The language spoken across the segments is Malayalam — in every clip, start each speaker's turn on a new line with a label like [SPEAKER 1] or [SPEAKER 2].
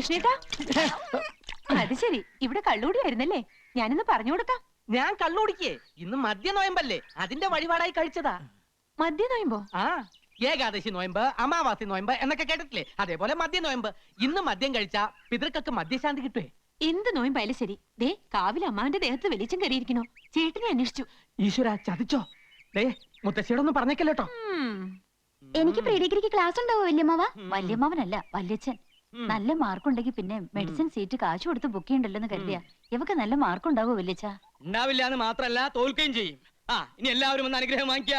[SPEAKER 1] കൃഷ്ണേട്ടാ, അത് ശരി, ഇവിടെ കള്ളുകൂടിയായിരുന്നല്ലേ? ഞാനിന്ന് പറഞ്ഞു കൊടുക്കാം.
[SPEAKER 2] ഞാൻ കള്ളുടിക്കേ, ഇന്ന് മദ്യ നോയമ്പല്ലേ, അതിന്റെ വഴിപാടായി കഴിച്ചതാ.
[SPEAKER 1] മദ്യ നോയമ്പോ?
[SPEAKER 2] ആ, ഏകാദശി നോയമ്പ്, അമാവാസി നോയമ്പ് എന്നൊക്കെ കേട്ടിട്ടില്ലേ? അതേപോലെ മദ്യ നോയമ്പ്. ഇന്ന് മദ്യം കഴിച്ചാ പിതൃക്കൾക്ക് മദ്യശാന്തി കിട്ടുവേ.
[SPEAKER 1] എന്ത് നോയമ്പായാലും ശരി, ദേ കാവിൽ അമ്മാവിന്റെ ദേഹത്ത് വെളിച്ചം കയറിയിരിക്കണോ? ചേട്ടനെ അന്വേഷിച്ചു.
[SPEAKER 2] ഈശ്വര, ചതിച്ചോ? ദേ, മുത്തശ്ശിയോടൊന്നും പറഞ്ഞേക്കല്ലോട്ടോ.
[SPEAKER 3] എനിക്ക് പ്രീ ഡിഗ്രിക്ക് ക്ലാസ് ഉണ്ടാവോ വല്യമ്മാവ? വല്യമ്മാവനല്ല, വല്യച്ഛൻ. നല്ല മാർക്കുണ്ടെങ്കിൽ പിന്നെ മെഡിസിൻ സീറ്റ് കാശ് കൊടുത്ത് ബുക്ക് ചെയ്യണ്ടല്ലോ കരുതിയ. ഇവക്ക് നല്ല മാർക്ക് ഉണ്ടാവോ വല്യച്ഛ?
[SPEAKER 4] ഉണ്ടാവില്ല എന്ന് മാത്രല്ല, തോൽക്കുകയും ചെയ്യും. ആ, ഇനി എല്ലാവരും ഒന്ന് അനുഗ്രഹം വാങ്ങിക്ക.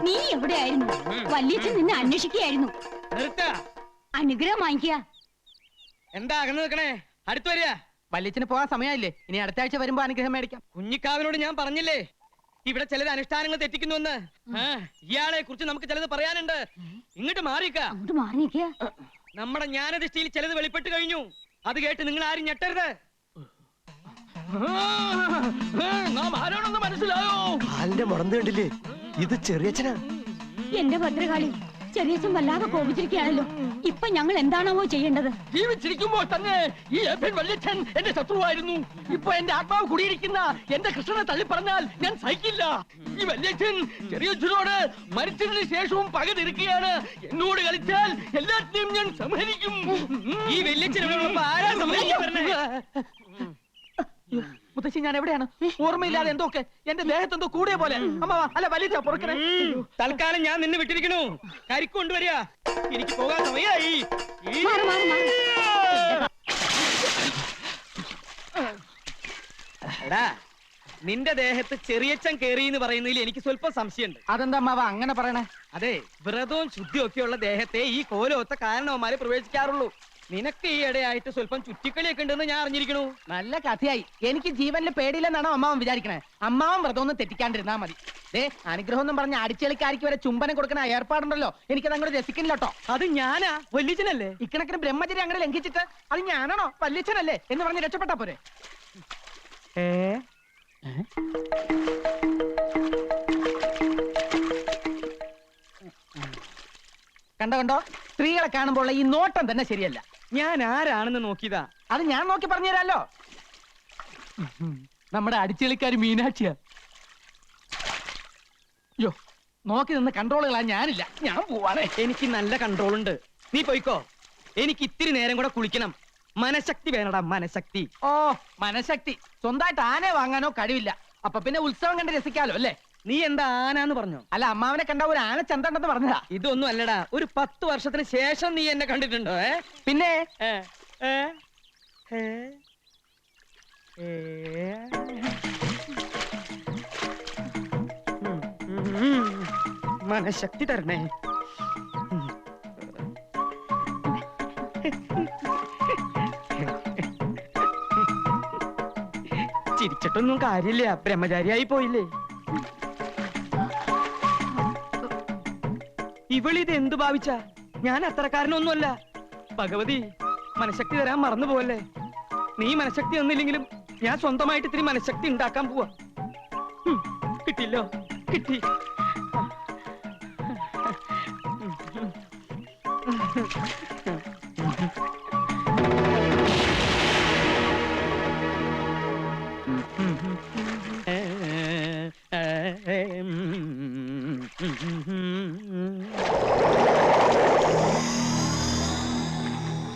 [SPEAKER 3] നീ എവിടെയായിരുന്നു? വല്യച്ഛൻ നിന്നെ അന്വേഷിക്കുകയായിരുന്നു.
[SPEAKER 4] നിർത്ത.
[SPEAKER 3] അനുഗ്രഹം വാങ്ങിക്കുക.
[SPEAKER 4] എന്താ അകന്ന് നിൽക്കണേ? അടുത്ത് വരിക.
[SPEAKER 2] വല്യച്ഛന് പോകാൻ സമയമില്ലേ? ഇനി അടുത്ത ആഴ്ച വരുമ്പോ അനുഗ്രഹം മേടിക്കാം.
[SPEAKER 4] കുഞ്ഞിക്കാവിനോട് ഞാൻ പറഞ്ഞില്ലേ ഇവിടെ ചിലത് അനുഷ്ഠാനങ്ങൾ തെറ്റിക്കുന്നുവെന്ന്. ഇയാളെ കുറിച്ച് നമുക്ക് ചിലത് പറയാനുണ്ട്. ഇങ്ങോട്ട് മാറിക്ക. നമ്മുടെ ജ്ഞാനദൃഷ്ടിയിൽ ചിലത് വെളിപ്പെട്ട് കഴിഞ്ഞു. അത് കേട്ട് നിങ്ങൾ ആരും ഞെട്ടരുത്. ആരോടൊന്ന് മനസ്സിലായോ?
[SPEAKER 5] കാലിന്റെ മുടന്ത് കണ്ടില്ലേ? ഇത് ചെറിയച്ഛനാ.
[SPEAKER 3] എന്റെ ഭദ്രകാളി, ചെറിയച്ഛൻ വല്ലാതെ കോപിച്ചിരിക്കുകയാണല്ലോ. ഇപ്പൊ ഞങ്ങൾ എന്താണാവോ ചെയ്യേണ്ടത്?
[SPEAKER 2] ജീവിച്ചിരിക്കുമ്പോൾ തന്നെ ഈ വല്യച്ഛൻ എന്റെ ശത്രുവായിരുന്നു. ഇപ്പൊ എന്റെ ആത്മാവ് കുടിയിരിക്കുന്ന എന്റെ കൃഷ്ണനെ തള്ളി പറഞ്ഞാൽ ഞാൻ സഹിക്കില്ല. ഈ വല്യച്ഛൻ ചെറിയച്ഛനോട് മരിച്ചതിന് ശേഷവും പക തീർക്കുകയാണ്. എന്നോട് കളിച്ചാൽ എല്ലാത്തിനെയും ഞാൻ സംഹരിക്കും.
[SPEAKER 4] ഈ വല്യച്ഛൻ ആരാ സംഹരിക്കാൻ പറഞ്ഞേ?
[SPEAKER 2] മുത്തശ്ശി, ഞാൻ എവിടെയാണ്? ഓർമ്മയില്ലാതെ എന്തൊക്കെ എന്റെ ദേഹത്ത് എന്തോ കൂടിയ പോലെ. അമ്മ അല്ല, വലിയ പൊറുക്കണേ.
[SPEAKER 4] തൽക്കാലം ഞാൻ നിന്നെ വിട്ടിരിക്കണു. കരിക്കൊണ്ടുവരിക. എനിക്ക് പോകാൻ സമയമായി. എടാ, നിന്റെ ദേഹത്ത് ചെറിയച്ചൻ കേറി എന്ന് പറയുന്നതിൽ എനിക്ക് സ്വല്പം സംശയമുണ്ട്.
[SPEAKER 2] അതെന്താ അമ്മാവ അങ്ങനെ പറയണേ?
[SPEAKER 4] അതെ, വ്രതവും ശുദ്ധിയും ഒക്കെയുള്ള ദേഹത്തെ ഈ കോലൊത്ത കാരണവന്മാരെ പ്രവേശിക്കാറുള്ളൂ. നിനക്ക് ഈ ഇടയായിട്ട് സ്വല്പം ചുറ്റിക്കളിയൊക്കെ ഉണ്ടെന്ന് ഞാൻ അറിഞ്ഞിരിക്കണു.
[SPEAKER 2] നല്ല കഥയായി. എനിക്ക് ജീവനിൽ പേടിയില്ലെന്നാണോ അമ്മാവൻ വിചാരിക്കണേ? അമ്മാവൻ വ്രതം ഒന്നും തെറ്റിക്കാണ്ടിരുന്നാ മതി. അനുഗ്രഹം എന്നും പറഞ്ഞ അടിച്ചെളിക്കാരിക്ക് വരെ ചുംബനം കൊടുക്കുന്ന ഏർപ്പാടുണ്ടല്ലോ, എനിക്കത് അങ്ങോട്ട് രസിക്കുന്നില്ലോട്ടോ.
[SPEAKER 4] അത് ഞാനാ, വല്യച്ഛനല്ലേ?
[SPEAKER 2] ഇക്കണക്കിന് ബ്രഹ്മചര്യം അങ്ങനെ ലംഘിച്ചിട്ട് അത് ഞാനാണോ വല്യച്ഛനല്ലേ എന്ന് പറഞ്ഞ് രക്ഷപ്പെട്ടാ പോരെ? കണ്ടോ, സ്ത്രീകളെ കാണുമ്പോൾ ഈ നോട്ടം തന്നെ ശരിയല്ല.
[SPEAKER 4] ഞാൻ ആരാണെന്ന് നോക്കിയതാ.
[SPEAKER 2] അത് ഞാൻ നോക്കി പറഞ്ഞു തരാലോ. നമ്മുടെ അടിച്ചെളിക്കാരി മീനാക്ഷിയാ. യോ, നോക്കി നിന്ന് കൺട്രോളുകളാ ഞാനില്ല. ഞാൻ പോവാണേ.
[SPEAKER 4] എനിക്ക് നല്ല കൺട്രോൾ ഉണ്ട്. നീ പോയിക്കോ. എനിക്ക് ഇത്തിരി നേരം കൂടെ കുളിക്കണം. മനഃശക്തി വേണടാ, മനഃശക്തി.
[SPEAKER 2] ഓ, മനഃശക്തി സ്വന്തമായിട്ട് ആനയെ വാങ്ങാനോ കഴിവില്ല. അപ്പൊ പിന്നെ ഉത്സവം കണ്ട് രസിക്കാലോ അല്ലേ?
[SPEAKER 4] നീ എന്താ ആനാന്ന് പറഞ്ഞോ?
[SPEAKER 2] അല്ല, അമ്മാവനെ കണ്ട ഒരു ആന ചന്തണ്ടെന്ന് പറഞ്ഞതാ.
[SPEAKER 4] ഇതൊന്നും അല്ലടാ, ഒരു 10 വർഷത്തിന് ശേഷം നീ എന്നെ കണ്ടിട്ടുണ്ടോ?
[SPEAKER 2] പിന്നെ
[SPEAKER 4] മനഃശക്തി തരണേ. ചിരിച്ചിട്ടൊന്നും കാര്യമില്ല, ബ്രഹ്മചാരിയായി പോയില്ലേ. ഇവളിത് എന്ത് ഭാവിച്ച? ഞാൻ അത്രക്കാരനൊന്നുമല്ല. ഭഗവതി, മനഃശക്തി തരാൻ മറന്നു പോവല്ലേ. നീ മനഃശക്തി ഒന്നില്ലെങ്കിലും ഞാൻ സ്വന്തമായിട്ട് ഇത്തിരി മനഃശക്തി ഉണ്ടാക്കാൻ പോവാ. കിട്ടില്ലോ, കിട്ടി.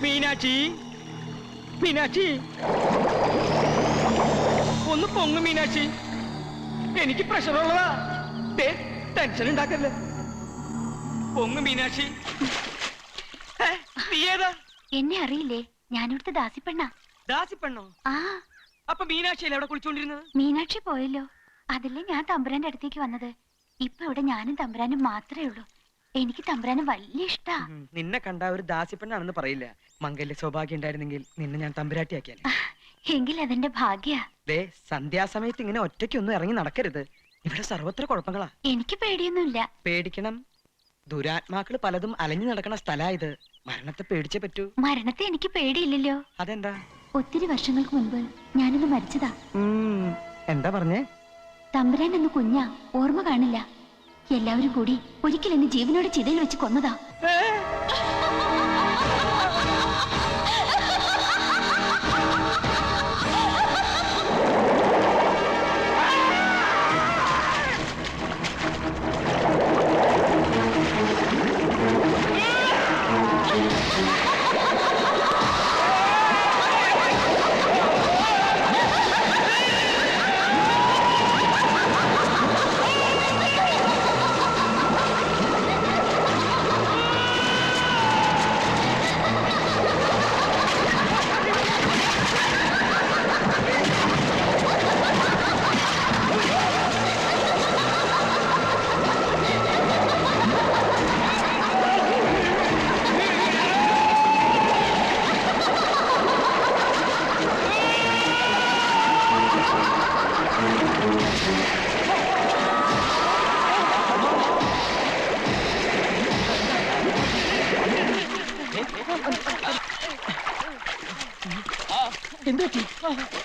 [SPEAKER 4] മീനാക്ഷി, മീനാക്ഷി, ഒന്ന് പൊങ്ങു മീനാക്ഷി. എനിക്ക് പ്രഷറുള്ളതാ. ടെൻഷൻ ഉണ്ടാക്കല്ലേ. പൊങ്ങു മീനാക്ഷി. നീ ഏതാ?
[SPEAKER 3] എന്നെ അറിയില്ലേ? ഞാനിവിടുത്തെ ദാസിപ്പെണ്ണ.
[SPEAKER 4] ദാസിപ്പെണ്ണോ?
[SPEAKER 3] ആ.
[SPEAKER 4] അപ്പൊ മീനാക്ഷിയല്ലേ അവിടെ കുളിച്ചോണ്ടിരുന്നത്?
[SPEAKER 3] മീനാക്ഷി പോയല്ലോ. അതല്ലേ ഞാൻ തമ്പുരാന്റെ അടുത്തേക്ക് വന്നത്. ഇപ്പൊ ഇവിടെ ഞാനും തമ്പുരാനും മാത്രമേ ഉള്ളൂ. എനിക്ക് തമ്പുരാന് വലിയ ഇഷ്ടാ.
[SPEAKER 4] നിന്നെ കണ്ട ഒരു ദാസിപ്പെണ്ണാണെന്ന് പറയില്ല. മംഗല്യ സൗഭാഗ്യം ഉണ്ടായിരുന്നെങ്കിൽ നിന്നെ ഞാൻ തമ്പുരാട്ടിയാക്കിയാലേ.
[SPEAKER 3] എങ്കിൽ അതെന്റെ ഭാഗ്യ.
[SPEAKER 4] സന്ധ്യാസമയത്ത് ഇങ്ങനെ ഒറ്റയ്ക്കൊന്നും ഇറങ്ങി നടക്കരുത്. ഇവിടെ സർവത്ര കുഴപ്പങ്ങളാ.
[SPEAKER 3] എനിക്ക് പേടിയൊന്നുമില്ല.
[SPEAKER 4] പേടിക്കണം. ദുരാത്മാക്കള് പലതും അലഞ്ഞു നടക്കണ സ്ഥലാ ഇത്. മരണത്തെ പേടിച്ചേ പറ്റൂ.
[SPEAKER 3] മരണത്തെ എനിക്ക് പേടിയില്ലല്ലോ.
[SPEAKER 4] അതെന്താ?
[SPEAKER 3] ഒത്തിരി വർഷങ്ങൾക്ക് മുൻപ് ഞാനിന്ന് മരിച്ചതാ.
[SPEAKER 4] എന്താ പറഞ്ഞേ?
[SPEAKER 3] തമ്പുരാൻ എന്ന് കുഞ്ഞാ, ഓർമ്മ കാണില്ല. എല്ലാവരും കൂടി ഒരിക്കൽ എന്നെ ജീവനോടെ ചിതയിൽ വെച്ച് കൊന്നതാ.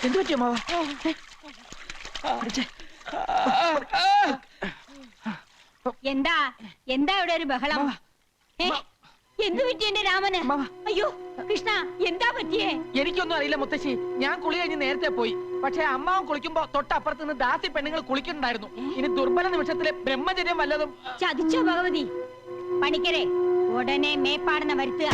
[SPEAKER 4] എന്തു പറ്റി അമ്മാവ?
[SPEAKER 1] എന്താ എന്താ ഇവിടെ ഒരു ബഹളം? എന്തു പറ്റി എന്റെ രാമന്? അയ്യോ കൃഷ്ണ, എന്താ പറ്റിയേ?
[SPEAKER 2] എനിക്കൊന്നും അറിയില്ല മുത്തശ്ശി. ഞാൻ കുളി കഴിഞ്ഞ് നേരത്തെ പോയി. പക്ഷെ അമ്മാവൻ കുളിക്കുമ്പോ തൊട്ടപ്പുറത്ത് നിന്ന് ദാസി പെണ്ണുങ്ങൾ കുളിക്കുന്നുണ്ടായിരുന്നു. ഇനി ദുർബല നിമിഷത്തിലെ ബ്രഹ്മചര്യം വല്ലതും.
[SPEAKER 1] ചതിച്ചോ ഭഗവതി? പണിക്കരെ, ഉടനെ മേപ്പാടുന്ന വരുത്തുക.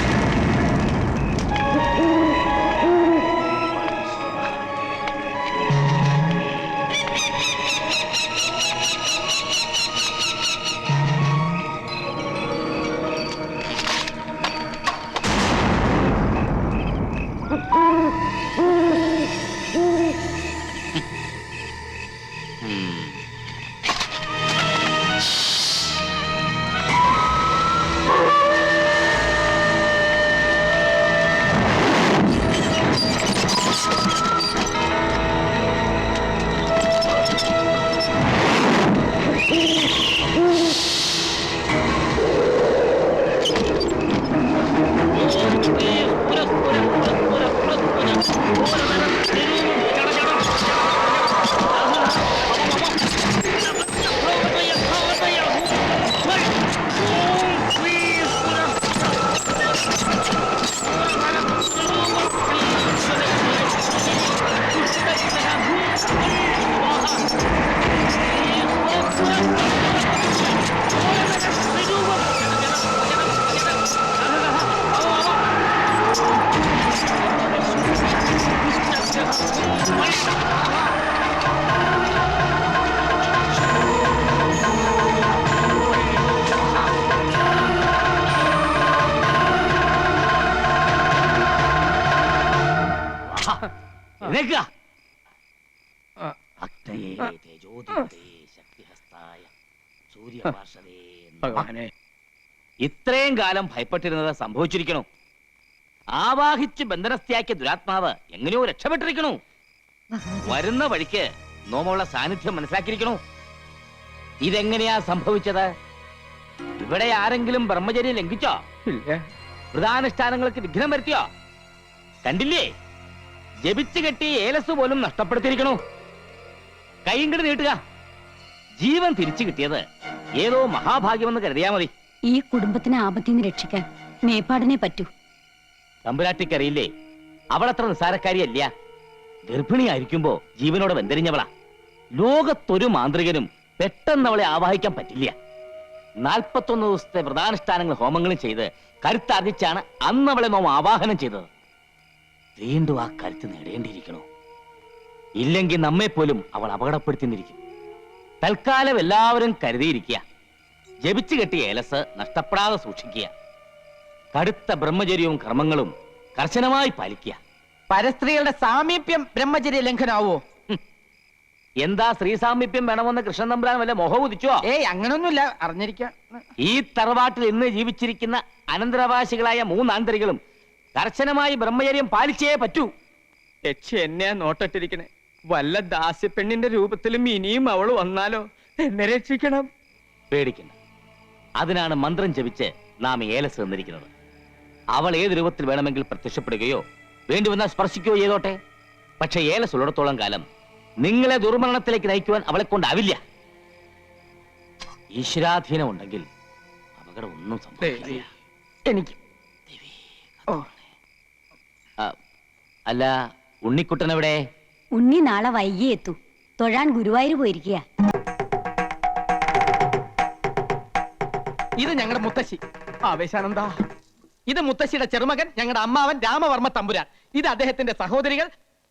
[SPEAKER 6] ഇത്രയും കാലം ഭയപ്പെട്ടിരുന്നത് സംഭവിച്ചിരിക്കണു. ആവാഹിച്ച് ബന്ധനസ്ഥയാക്കിയ ദുരാത്മാവ് എങ്ങനെയോ രക്ഷപ്പെട്ടിരിക്കണു. വരുന്ന വഴിക്ക് നോമുള്ള സാന്നിധ്യം മനസ്സിലാക്കിയിരിക്കണു. ഇതെങ്ങനെയാ സംഭവിച്ചത്? ഇവിടെ ആരെങ്കിലും ബ്രഹ്മചര്യം ലംഘിച്ചോ? വ്രതാനുഷ്ഠാനങ്ങൾക്ക് വിഘ്നം വരുത്തിയോ? കണ്ടില്ലേ, ജപിച്ചു കെട്ടി ഏലസ് പോലും നഷ്ടപ്പെടുത്തിയിരിക്കണു. കൈയിങ്ങട് നീട്ടുക. ജീവൻ തിരിച്ചു കിട്ടിയത് ഏതോ മഹാഭാഗ്യമെന്ന് കരുതിയാ മതി.
[SPEAKER 3] ഈ കുടുംബത്തിനെ ആപത്തിൽ നിന്ന് രക്ഷിക്കാൻ മേപ്പാടിനെ പറ്റൂ.
[SPEAKER 6] തമ്പുരാട്ടിക്കറിയില്ലേ, അവളത്ര നിസ്സാരക്കാരിയല്ല. ഗർഭിണിയായിരിക്കുമ്പോ ജീവനോടെ വെന്തരിഞ്ഞവളാ. ലോകത്തൊരു മാന്ത്രികനും പെട്ടെന്ന് അവളെ ആവാഹിക്കാൻ പറ്റില്ല. 41 ദിവസത്തെ വ്രതാനുഷ്ഠാനങ്ങൾ ഹോമങ്ങളും ചെയ്ത് കരുത്താർജിച്ചാണ് അന്ന് അവളെ നോം ആവാഹനം ചെയ്തത്. വീണ്ടും ആ കരുത്ത് നേടേണ്ടിയിരിക്കണോ? ഇല്ലെങ്കിൽ നമ്മെപ്പോലും അവൾ അപകടപ്പെടുത്തിയിരിക്കും. തൽക്കാലം എല്ലാവരും കരുതിയിരിക്കുക. ജപിച്ചു കെട്ടിയ ഏലസ് നഷ്ടപ്പെടാതെ സൂക്ഷിക്കുക. കടുത്ത ബ്രഹ്മചര്യവും കർമ്മങ്ങളും കർശനമായി പാലിക്കുക.
[SPEAKER 2] പരസ്ത്രീകളുടെ സാമീപ്യം ബ്രഹ്മചര്യ ലംഘനാവോ?
[SPEAKER 6] എന്താ സ്ത്രീ സാമീപ്യം വേണമെന്ന് കൃഷ്ണൻ തമ്പുരാൻ വല്ല മോഹം ഉദിച്ചോ?
[SPEAKER 2] അങ്ങനൊന്നുമില്ല, അറിഞ്ഞിരിക്കാം.
[SPEAKER 6] ഈ തറവാട്ടിൽ ഇന്ന് ജീവിച്ചിരിക്കുന്ന അനന്തരാവകാശികളായ 3 ആന്തരികളും കർശനമായി ബ്രഹ്മചര്യം പാലിച്ചേ പറ്റൂ.
[SPEAKER 4] യക്ഷി എന്നെയാ നോട്ടിട്ടിരിക്കണേ. വല്ല ദാസ്യപ്പെണ്ണിന്റെ രൂപത്തിലും ഇനിയും അവള് വന്നാലോ? എന്നെ രക്ഷിക്കണം.
[SPEAKER 6] പേടിക്കണ്ട. അതിനാണ് മന്ത്രം ജപിച്ച് നാം ഏലസ് തന്നിരിക്കുന്നത്. അവൾ ഏത് രൂപത്തിൽ വേണമെങ്കിൽ പ്രത്യക്ഷപ്പെടുകയോ വേണ്ടി വന്നാൽ സ്പർശിക്കുകയോ ചെയ്തോട്ടെ. പക്ഷെ ഏലസ് ഉള്ളിടത്തോളം കാലം നിങ്ങളെ ദുർമരണത്തിലേക്ക് നയിക്കുവാൻ അവളെ കൊണ്ടാവില്ല. ഈശ്വരാധീനം ഉണ്ടെങ്കിൽ അപകടം ഒന്നും സംഭവിക്കില്ല.
[SPEAKER 2] എനിക്ക്
[SPEAKER 6] അല്ല, ഉണ്ണിക്കുട്ടൻ എവിടെ?
[SPEAKER 1] ഉണ്ണി നാളെ വൈകി എത്തു. തൊഴാൻ ഗുരുവായൂർ പോയിരിക്കുക.
[SPEAKER 2] ഇത് ഞങ്ങളുടെ മുത്തശ്ശി ആവേശാനന്ദ. ഇത് മുത്തശ്ശിയുടെ ചെറുമകൻ, ഞങ്ങളുടെ അമ്മാവൻ രാമവർമ്മ തമ്പുരാൻ. ഇത് അദ്ദേഹത്തിന്റെ സഹോദരികൾ,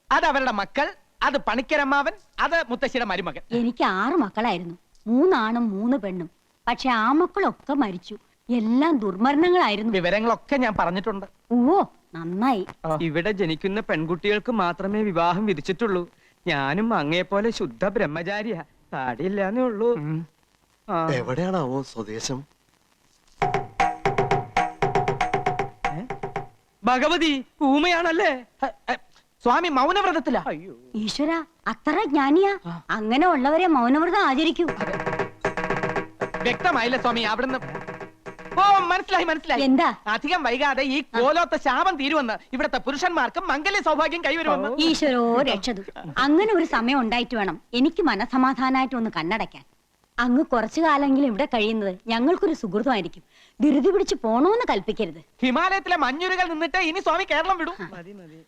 [SPEAKER 2] അത് അവരുടെ മക്കൾ, അത് പണിക്കരമ്മാവൻ, അത് മുത്തശ്ശിയുടെ മരുമകൻ.
[SPEAKER 1] എനിക്ക് 6 മക്കളായിരുന്നു. 3 ആണും 3 പെണ്ണും. പക്ഷെ ആ മക്കളൊക്കെ മരിച്ചു. എല്ലാം ദുർമരണങ്ങളായിരുന്നു.
[SPEAKER 2] വിവരങ്ങളൊക്കെ ഞാൻ പറഞ്ഞിട്ടുണ്ട്.
[SPEAKER 1] ഓ, നന്നായി.
[SPEAKER 4] ഇവിടെ ജനിക്കുന്ന പെൺകുട്ടികൾക്ക് മാത്രമേ വിവാഹം വിധിച്ചിട്ടുള്ളൂ. ഞാനും അങ്ങയെപ്പോലെ ശുദ്ധ ബ്രഹ്മചാരിയാ. താടിയില്ലാന്നേ ഉള്ളൂ. ആ.
[SPEAKER 5] എവിടെയാണാവോ സ്വദേശം?
[SPEAKER 4] ഭഗവതി ഊമയാണല്ലേ?
[SPEAKER 2] സ്വാമി മൗനവ്രതത്തിലാ.
[SPEAKER 4] അയ്യോ,
[SPEAKER 1] ഈശ്വര, അത്ര ജ്ഞാനിയാ. അങ്ങനെ ഉള്ളവരെ മൗനവ്രതം ആചരിക്കൂ.
[SPEAKER 2] വ്യക്തമായില്ല സ്വാമി അവിടുന്ന്. ഓ, മനസ്സിലായി മനസ്സിലായി.
[SPEAKER 1] എന്താ?
[SPEAKER 2] അധികം വൈകാതെ ഈ കോലോത്ത ശാപം തീരുമെന്ന്, ഇവിടത്തെ പുരുഷന്മാർക്ക് മംഗല്യ സൗഭാഗ്യം കൈവരുമെന്ന്.
[SPEAKER 1] ഈശ്വരോ രക്ഷതു. അങ്ങനെ ഒരു സമയം ഉണ്ടായിട്ട് വേണം എനിക്ക് മനസമാധാനായിട്ട് ഒന്ന് കണ്ണടയ്ക്കാൻ. അങ്ങ് കുറച്ചു കാലെങ്കിലും ഇവിടെ കഴിയുന്നത് ഞങ്ങൾക്കൊരു സുഹൃത്തുമായിരിക്കും. ധൃതി പിടിച്ച് പോണോന്ന് കൽപ്പിക്കരുത്.
[SPEAKER 2] ഹിമാലയത്തിലെ മഞ്ഞുരുകൾ നിന്നിട്ട് ഇനി സ്വാമി കേരളം വിടും.
[SPEAKER 4] മതി മതി.